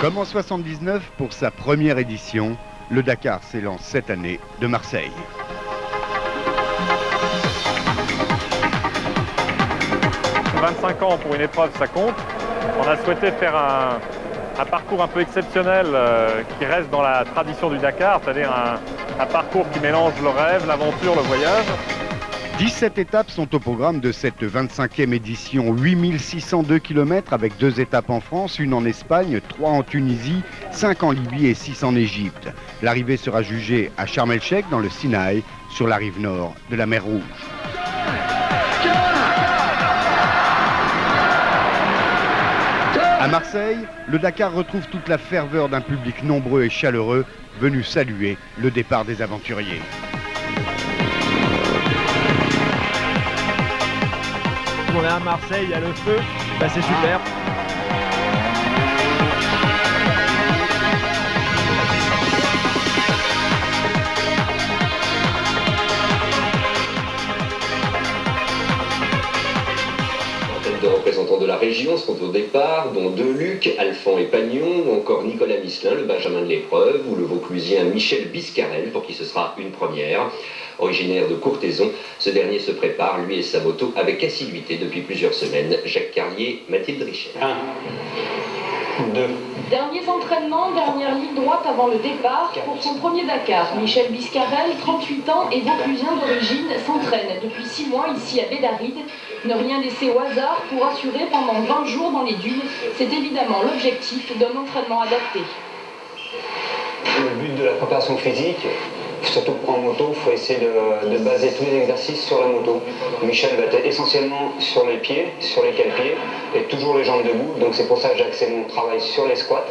Comme en 79 pour sa première édition, le Dakar s'élance cette année de Marseille. « 25 ans pour une épreuve, ça compte. On a souhaité faire un parcours un peu exceptionnel qui reste dans la tradition du Dakar, c'est-à-dire un parcours qui mélange le rêve, l'aventure, le voyage. 17 étapes sont au programme de cette 25e édition, 8602 km avec 2 étapes en France, une en Espagne, 3 en Tunisie, 5 en Libye et 6 en Égypte. L'arrivée sera jugée à Sharm el-Sheikh dans le Sinaï, sur la rive nord de la mer Rouge. À Marseille, le Dakar retrouve toute la ferveur d'un public nombreux et chaleureux venu saluer le départ des aventuriers. On est à Marseille, il y a le feu, c'est super. De représentants de la région seront au départ, dont Deluc, Alphand et Pagnon, ou encore Nicolas Misselin, le Benjamin de l'épreuve, ou le Vauclusien Michel Biscarel, pour qui ce sera une première. Originaire de Courthézon, ce dernier se prépare, lui et sa moto, avec assiduité depuis plusieurs semaines. Jacques Carlier, Mathilde Richet. 1, 2. Derniers entraînements, dernière ligne droite avant le départ pour son premier Dakar. Michel Biscarel, 38 ans et vauclusien d'origine, s'entraîne depuis 6 mois ici à Bédaride. Ne rien laisser au hasard pour assurer pendant 20 jours dans les dunes, c'est évidemment l'objectif d'un entraînement adapté. Le but de la préparation physique, surtout pour en moto, il faut essayer de baser tous les exercices sur la moto. Michel va être essentiellement sur les pieds, sur les cale-pieds, et toujours les jambes debout. Donc c'est pour ça que j'ai axé mon travail sur les squats.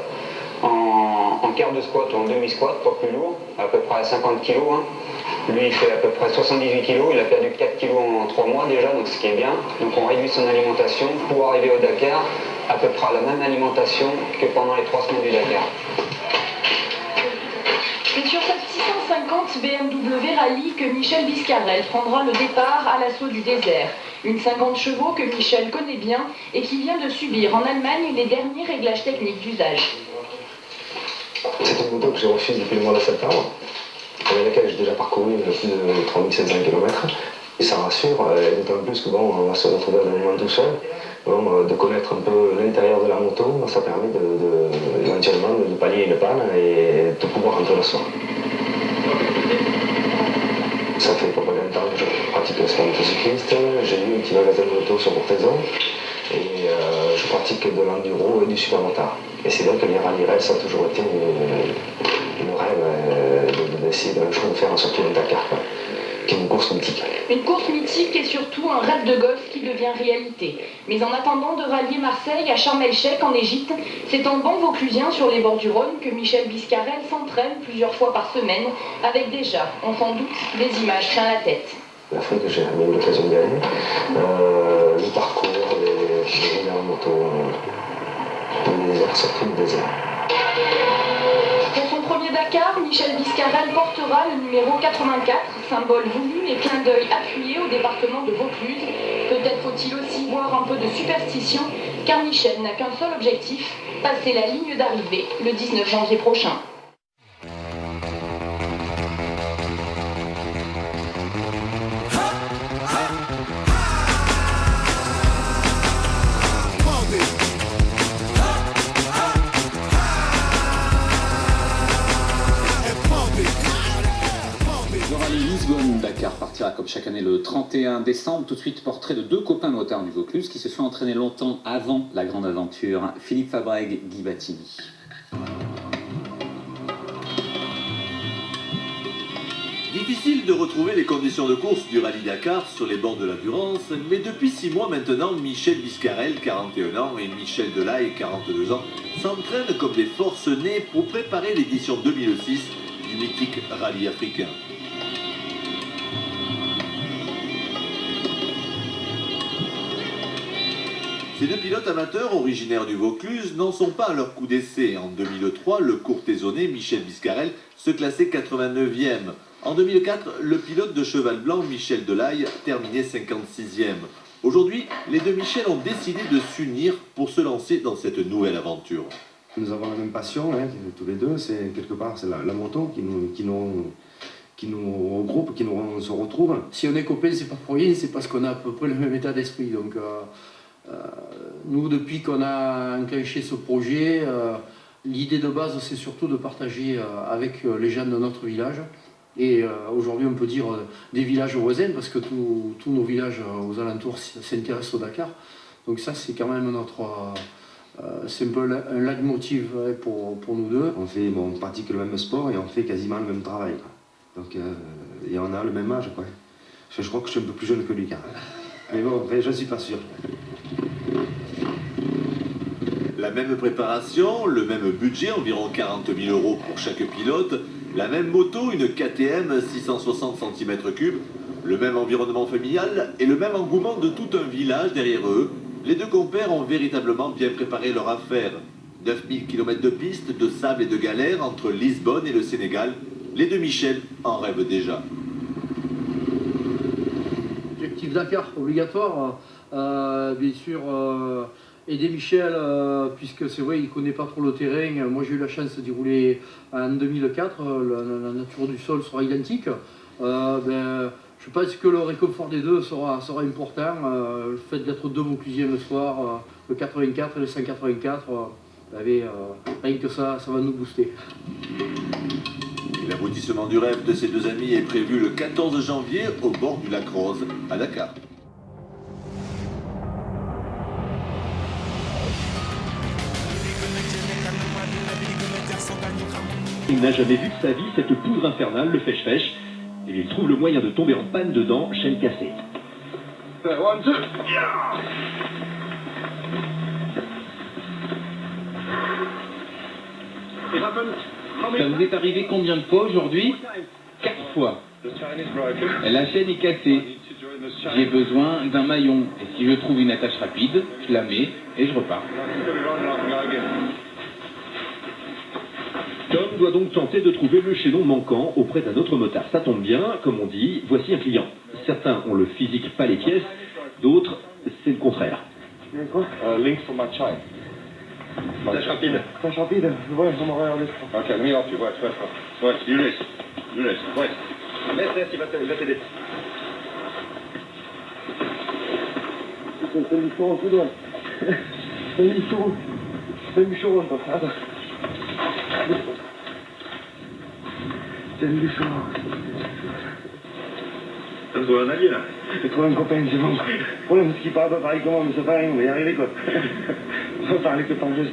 En quart de squat ou en demi-squat, pas plus lourd, à peu près à 50 kg. Lui, il fait à peu près 78 kg, il a perdu 4 kg en 3 mois déjà, donc ce qui est bien. Donc on réduit son alimentation pour arriver au Dakar à peu près à la même alimentation que pendant les 3 semaines du Dakar. C'est sur cette 650 BMW Rallye que Michel Biscarel prendra le départ à l'assaut du désert. Une 50 chevaux que Michel connaît bien et qui vient de subir en Allemagne les derniers réglages techniques d'usage. C'est une moto que j'ai reçue depuis le mois de septembre, avec laquelle j'ai déjà parcouru plus de 3700 km. Et ça rassure, d'autant plus que bon, on va se retrouver à l'animal tout seul. Bon, de connaître un peu l'intérieur de la moto, ça permet éventuellement de pallier une panne et de pouvoir rentrer le soir. Ça fait pas mal de temps que je pratique le sport motocycliste. J'ai eu un petit magasin de moto sur Courthézon et je pratique de l'enduro et du supermotard. Et c'est vrai que les rallye raid, ça a toujours été le rêve d'essayer d'un jour de faire un sortie de Dakar, qui est une course mythique. Une course mythique et surtout un rêve de gosse qui devient réalité. Mais en attendant de rallier Marseille à Sharm el-Sheikh en Égypte, c'est en bon vauclusien sur les bords du Rhône que Michel Biscarel s'entraîne plusieurs fois par semaine, avec déjà, on s'en doute, des images plein la tête. L'Afrique, j'ai jamais eu l'occasion d'y aller. Le parcours, les rouler en moto, le désert, surtout le désert. Pour son premier Dakar, Michel Biscarel portera le numéro 84, symbole voulu et clin d'œil appuyé au département de Vaucluse. Peut-être faut-il aussi voir un peu de superstition, car Michel n'a qu'un seul objectif, passer la ligne d'arrivée le 19 janvier prochain. Dakar partira comme chaque année le 31 décembre. Tout de suite, portrait de 2 copains motards du Vaucluse qui se sont entraînés longtemps avant la grande aventure. Philippe Fabrègue, Guy Battini. Difficile de retrouver les conditions de course du rallye Dakar sur les bords de la Durance, mais depuis 6 mois maintenant, Michel Biscarel, 41 ans, et Michel Delahaye, 42 ans, s'entraînent comme des forcenés pour préparer l'édition 2006 du mythique rallye africain. Ces 2 pilotes amateurs originaires du Vaucluse n'en sont pas à leur coup d'essai. En 2003, le courthézonais Michel Biscarel se classait 89e. En 2004, le pilote de cheval blanc Michel Delahaye terminait 56e. Aujourd'hui, les deux Michel ont décidé de s'unir pour se lancer dans cette nouvelle aventure. Nous avons la même passion, hein, tous les deux, c'est quelque part c'est la moto qui nous regroupe, se retrouve. Si on est copains, c'est pas pour rien, c'est parce qu'on a à peu près le même état d'esprit. Donc nous, depuis qu'on a enclenché ce projet, l'idée de base, c'est surtout de partager avec les gens de notre village. Et aujourd'hui, on peut dire des villages voisins, parce que tous nos villages aux alentours s'intéressent au Dakar. Donc ça, c'est quand même c'est un peu un leitmotiv pour nous deux. On pratique le même sport et on fait quasiment le même travail, quoi. Donc, et on a le même âge, quoi. Je crois que je suis un peu plus jeune que lui, quand même. Mais bon, je ne suis pas sûr. La même préparation, le même budget, environ 40 000 € pour chaque pilote, la même moto, une KTM 660 cm3, le même environnement familial et le même engouement de tout un village derrière eux. Les deux compères ont véritablement bien préparé leur affaire. 9000 km de piste, de sable et de galère entre Lisbonne et le Sénégal. Les deux Michel en rêvent déjà. Objectif Dakar obligatoire, bien sûr aider Michel, puisque c'est vrai il ne connaît pas trop le terrain. Moi j'ai eu la chance d'y rouler en 2004, la nature du sol sera identique. Je pense que le réconfort des deux sera important. Le fait d'être deux Vauclusiens le soir, le 84 et le 184, rien que ça va nous booster. L'aboutissement du rêve de ces deux amis est prévu le 14 janvier au bord du lac Rose, à Dakar. Il n'a jamais vu de sa vie cette poudre infernale, le fèche-fèche, et il trouve le moyen de tomber en panne dedans, chaîne cassée. One, two. Ça vous est arrivé combien de fois aujourd'hui? 4 fois. La chaîne est cassée. J'ai besoin d'un maillon. Et si je trouve une attache rapide, je la mets et je repars. Tom doit donc tenter de trouver le chaînon manquant auprès d'un autre motard. Ça tombe bien, comme on dit, voici un client. Certains ont le physique, pas les pièces, d'autres, c'est le contraire. Link for my child. Tâche rapide. Tâche rapide, ouais, on m'aurait regardé. Ok, mets-la, tu vois, ouais, Younes, ouais. Laisse, il va t'aider. C'est un bichon, tout droit. C'est un bichon, toi. Attends. C'est un bichon. T'as trouvé un allié, là? J'ai trouvé un copain, c'est bon. Le problème, c'est qu'il parle pas pareil que moi, mais c'est pareil, on va y arriver, quoi. On va parler que par geste.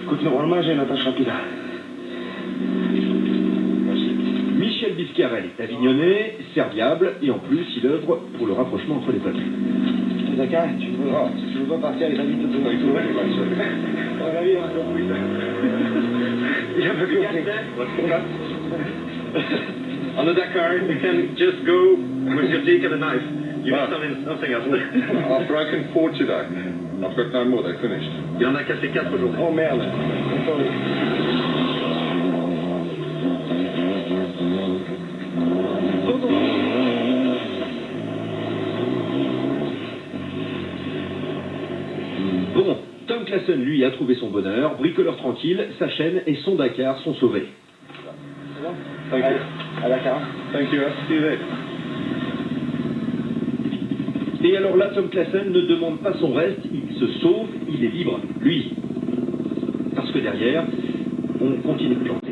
Écoute, normalement, j'ai une attache rapide. Michel Biscarel est avignonnais, serviable, et en plus, il œuvre pour le rapprochement entre les peuples. D'accord, tu veux pas partir avec la vie de ton mari, tout va on va vivre encore plus. Il a pas compris. On the Dakar, you can just go with your dick and a knife. You need something else. I've broken 4 today. I've got no more, they're finished. Il en a cassé 4 aujourd'hui. Oh merde. Bon, Tom Classen, lui, a trouvé son bonheur. Bricoleur tranquille, sa chaîne et son Dakar sont sauvés. C'est bon? Thank you. À Dakar. Thank you. See you there. Et alors là, Tom Classen ne demande pas son reste, il se sauve, il est libre, lui. Parce que derrière, on continue de planter.